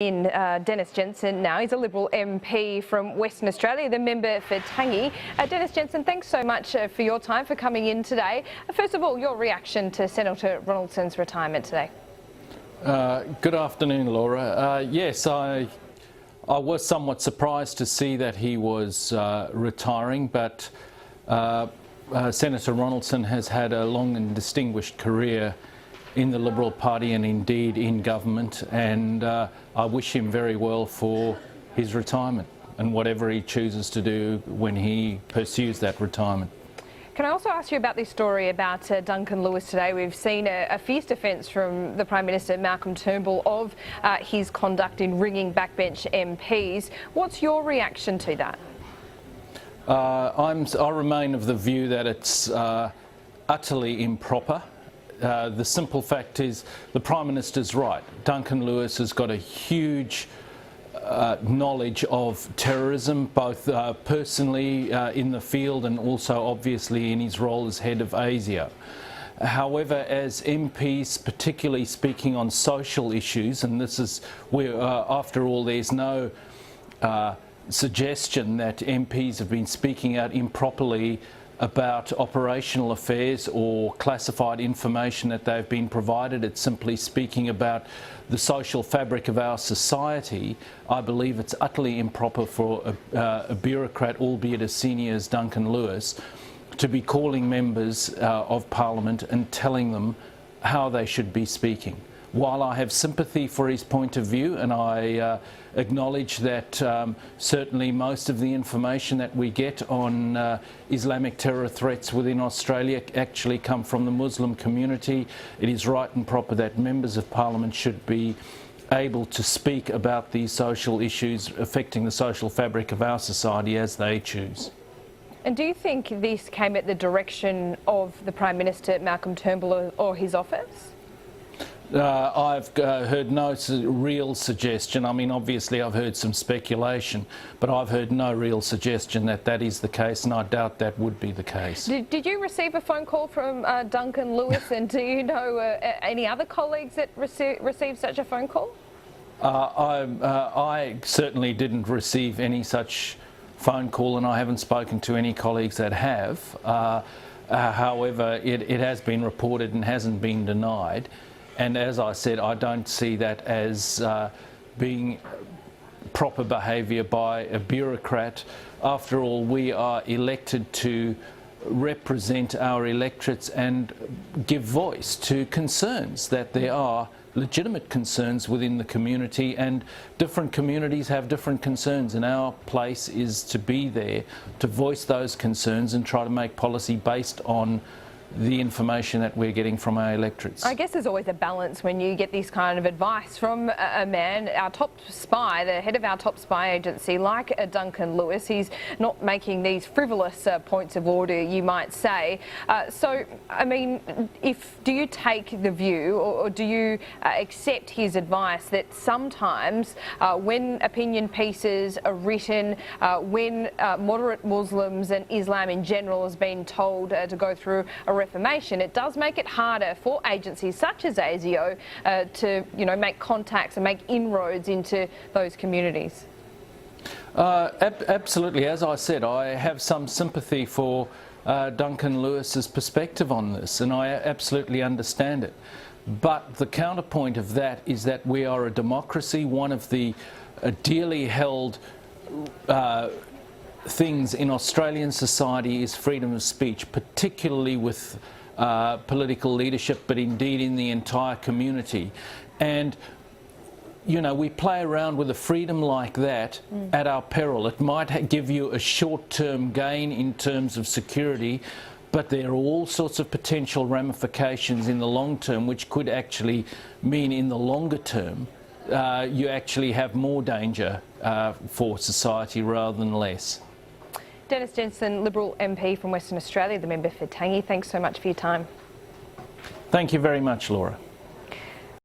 Dennis Jensen now. He's a Liberal MP from Western Australia, the member for Tangi. Dennis Jensen, thanks so much for your time, for coming in today. First of all, your reaction to Senator Ronaldson's retirement today. Good afternoon, Laura. Yes, I was somewhat surprised to see that he was retiring, but Senator Ronaldson has had a long and distinguished career in the Liberal Party and indeed in government, and I wish him very well for his retirement and whatever he chooses to do when he pursues that retirement. Can I also ask you about this story about Duncan Lewis today? We've seen a fierce defence from the Prime Minister, Malcolm Turnbull, of his conduct in ringing backbench MPs. What's your reaction to that? I remain of the view that it's utterly improper. The simple fact is the Prime Minister's right. Duncan Lewis has got a huge knowledge of terrorism, both personally in the field and also obviously in his role as head of ASIO. However, as MPs, particularly speaking on social issues, and this is where, after all, there's no suggestion that MPs have been speaking out improperly about operational affairs or classified information that they've been provided. It's simply speaking about the social fabric of our society. I believe it's utterly improper for a bureaucrat, albeit as senior as Duncan Lewis, to be calling members of Parliament and telling them how they should be speaking. While I have sympathy for his point of view, and I acknowledge that certainly most of the information that we get on Islamic terror threats within Australia actually come from the Muslim community, it is right and proper that members of Parliament should be able to speak about these social issues affecting the social fabric of our society as they choose. And do you think this came at the direction of the Prime Minister, Malcolm Turnbull, or his office? I've heard no real suggestion. I mean, obviously I've heard some speculation, but I've heard no real suggestion that that is the case, and I doubt that would be the case. Did you receive a phone call from Duncan Lewis, and do you know any other colleagues that received such a phone call? I certainly didn't receive any such phone call, and I haven't spoken to any colleagues that have. However, it has been reported and hasn't been denied. And as I said, I don't see that as being proper behaviour by a bureaucrat. After all, we are elected to represent our electorates and give voice to concerns, that there are legitimate concerns within the community, and different communities have different concerns, and our place is to be there to voice those concerns and try to make policy based on the information that we're getting from our electorates. I guess there's always a balance when you get this kind of advice from a man, our top spy, the head of our top spy agency, like Duncan Lewis. He's not making these frivolous points of order, you might say. So, I mean, do you take the view, or do you accept his advice that sometimes when opinion pieces are written, when moderate Muslims and Islam in general has been told to go through a reformation, it does make it harder for agencies such as ASIO to, make contacts and make inroads into those communities? Absolutely. As I said, I have some sympathy for Duncan Lewis's perspective on this, and I absolutely understand it. But the counterpoint of that is that we are a democracy. One of the dearly held things in Australian society is freedom of speech, particularly with political leadership, but indeed in the entire community. And we play around with a freedom like that at our peril. It might give you a short-term gain in terms of security, but there are all sorts of potential ramifications in the long term, which could actually mean in the longer term you actually have more danger for society rather than less. Dennis Jensen, Liberal MP from Western Australia, the member for Tangi, thanks so much for your time. Thank you very much, Laura.